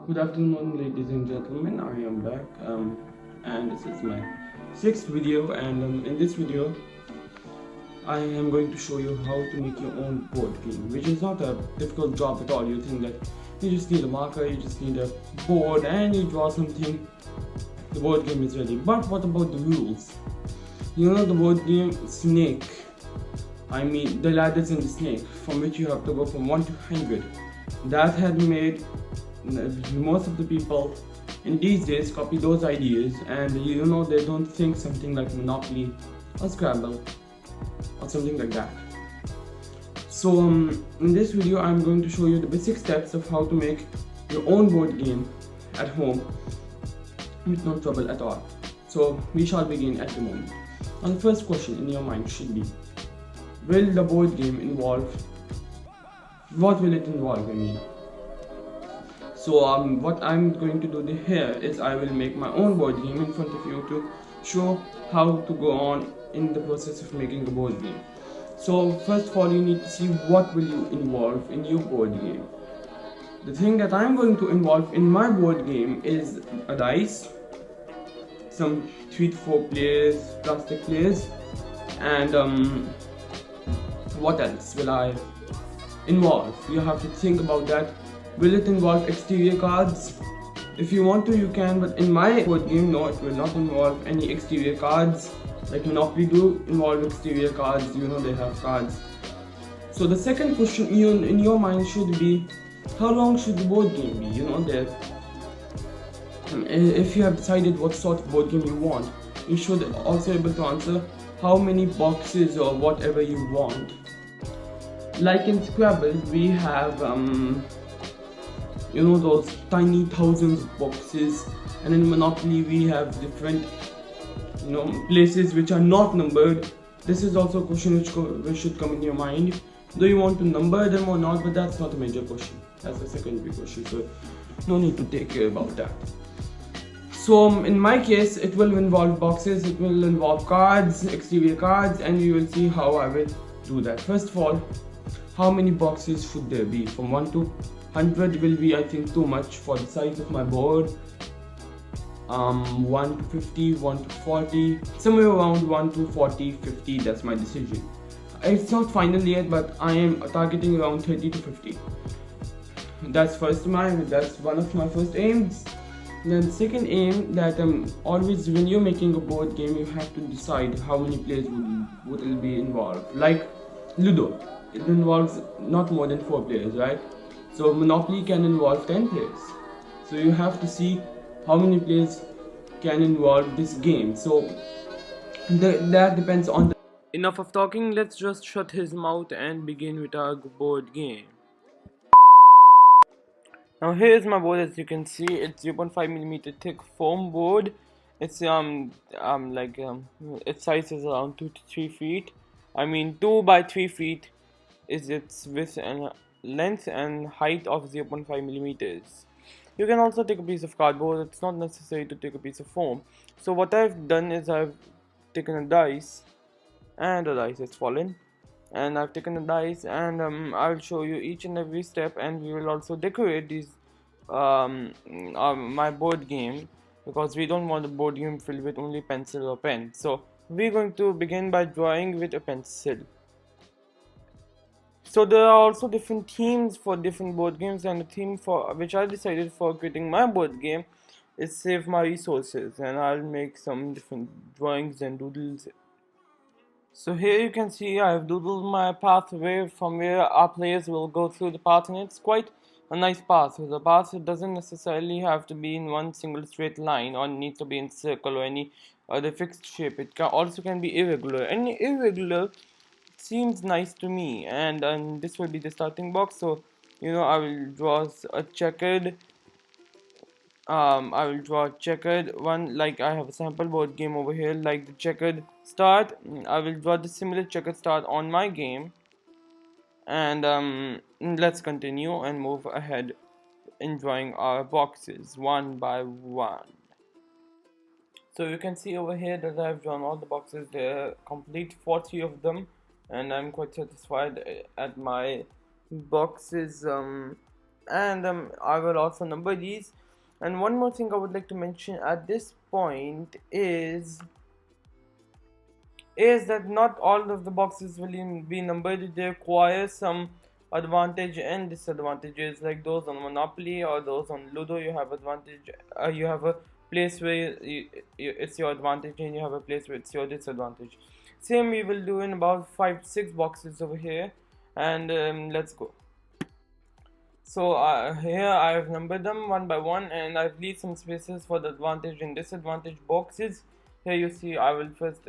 Good afternoon, ladies and gentlemen. I am back, and this is my sixth video. And in this video, I am going to show you how to make your own board game, which is not a difficult job at all. You think that you just need a marker, you just need a board, and you draw something. The board game is ready. But what about the rules? You know the board game Snake. I mean the ladders in the snake, from which you have to go from 1 to 100. That had made most of the people in these days copy those ideas, and they don't think something like Monopoly or Scrabble or something like that. So in this video I'm going to show you the basic steps of how to make your own board game at home with no trouble at all. So we shall begin at the moment. Now the first question in your mind should be, will the board game involve, what will it involve, I mean? So what I'm going to do here is I will make my own board game in front of you to show how to go on in the process of making a board game. So first of all, you need to see what will you involve in your board game. The thing that I'm going to involve in my board game is a dice, some 3 to 4 players, plastic players, and what else will I involve? You have to think about that. Will it involve exterior cards? If you want to, you can, but in my board game, no, it will not involve any exterior cards. Like Monopoly do involve exterior cards, they have cards. So the second question in your mind should be, how long should the board game be? If you have decided what sort of board game you want, you should also be able to answer how many boxes or whatever you want. Like in Scrabble, we have those tiny thousands of boxes, and in Monopoly we have different places which are not numbered. This is also a question which should come in your mind. Do you want to number them or not? But that's not a major question, that's a secondary question, so no need to take care about that. So in my case, it will involve boxes, it will involve cards, exterior cards, and you will see how I will do that. First of all, how many boxes should there be? From 1 to 100 will be, I think, too much for the size of my board. 1 to 50, 1 to 40, somewhere around 1 to 40, 50, that's my decision. It's not final yet, but I am targeting around 30 to 50. That's one of my first aims. Then the second aim, that always when you're making a board game, you have to decide how many players will be involved. Like Ludo, it involves not more than 4 players, right? So Monopoly can involve 10 players. So you have to see how many players can involve this game. So that depends on the... Enough of talking, let's just shut his mouth and begin with our board game. Now here's my board. As you can see, it's 0.5mm thick foam board. It's its size is around 2 to 3 feet. I mean 2 by 3 feet is its width and length, and height of 0.5mm. You can also take a piece of cardboard. It's not necessary to take a piece of foam. So what I've done is I've taken a dice, and the dice has fallen, and I've taken a dice, and I'll show you each and every step, and we will also decorate these my board game, because we don't want a board game filled with only pencil or pen. So we're going to begin by drawing with a pencil. So there are also different themes for different board games, and the theme for which I decided for creating my board game is save my resources, and I'll make some different drawings and doodles. So here you can see I have doodled my pathway from where our players will go through the path, and it's quite a nice path. The path doesn't necessarily have to be in one single straight line or need to be in circle or any other fixed shape. It also can be irregular, and irregular seems nice to me. And this will be the starting box. So I will draw a checkered I will draw a checkered one. Like I have a sample board game over here, like the checkered start. I will draw the similar checkered start on my game, and let's continue and move ahead in drawing our boxes one by one. So you can see over here that I've drawn all the boxes. They're complete, 40 of them, and I'm quite satisfied at my boxes and I will also number these. And one more thing I would like to mention at this point is that not all of the boxes will be numbered. They require some advantage and disadvantages, like those on Monopoly or those on Ludo. You have advantage, you have a place where it's your advantage, and you have a place where it's your disadvantage. Same we will do in about 5-6 boxes over here, and let's go. So here I have numbered them one by one, and I've left some spaces for the advantage and disadvantage boxes. Here you see I will first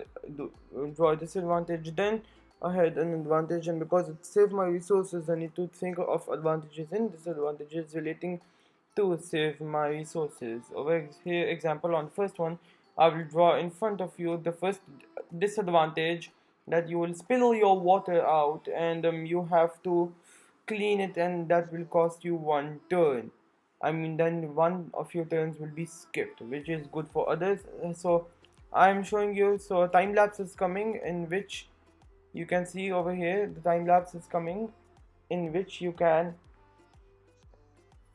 draw a disadvantage, then I had an advantage, and because it saves my resources, I need to think of advantages and disadvantages relating to save my resources. Over here, example on first one, I will draw in front of you the first disadvantage, that you will spill your water out, and you have to clean it, and that will cost you one turn. I mean, then one of your turns will be skipped, which is good for others. So I'm showing you, so a time lapse is coming, in which you can see over here the time lapse is coming, in which you can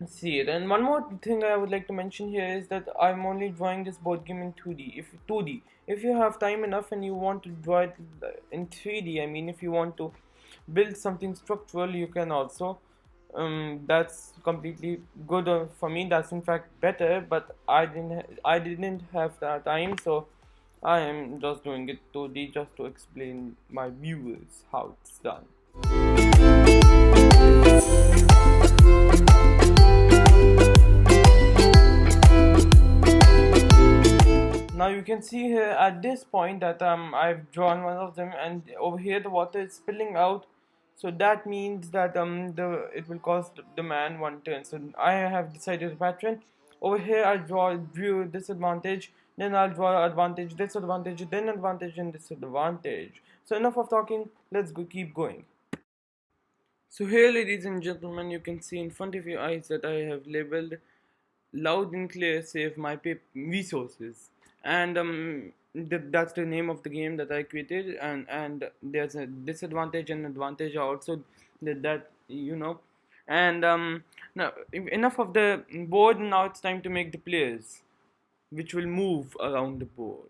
see it. And one more thing I would like to mention here is that I'm only drawing this board game in 2D. If you have time enough and you want to draw it in 3D, I mean, if you want to build something structural, you can also. That's completely good for me. That's in fact better, but I didn't have that time, so I am just doing it 2D just to explain my viewers how it's done. Now you can see here at this point that I've drawn one of them, and over here the water is spilling out, so that means that it will cost the man one turn. So I have decided a pattern. Over here I drew disadvantage, then I'll draw advantage, disadvantage, then advantage and disadvantage. So enough of talking, let's go keep going. So here, ladies and gentlemen, you can see in front of your eyes that I have labeled loud and clear save my resources, and that's the name of the game that I created, and there's a disadvantage and advantage also, that you know. And now enough of the board. Now it's time to make the players, which will move around the board.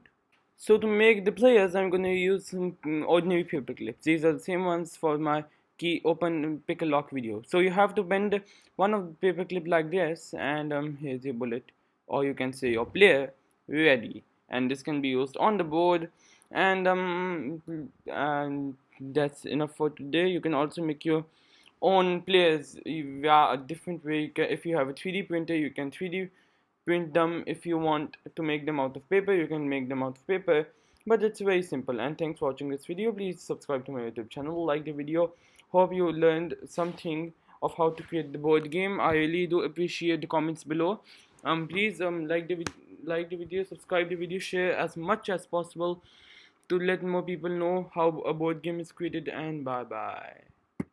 So to make the players, I'm going to use some ordinary paper clips. These are the same ones for my key open pick a lock video. So you have to bend one of the paper clip like this, and here's your bullet, or you can say your player ready. And this can be used on the board, and that's enough for today. You can also make your own players via a different way. If you have a 3D printer, you can 3D print them. If you want to make them out of paper, you can make them out of paper, but it's very simple. And thanks for watching this video. Please subscribe to my YouTube channel, like the video. Hope you learned something of how to create the board game. I really do appreciate the comments below. Please like the video, subscribe the video, share as much as possible to let more people know how a board game is created, and bye bye.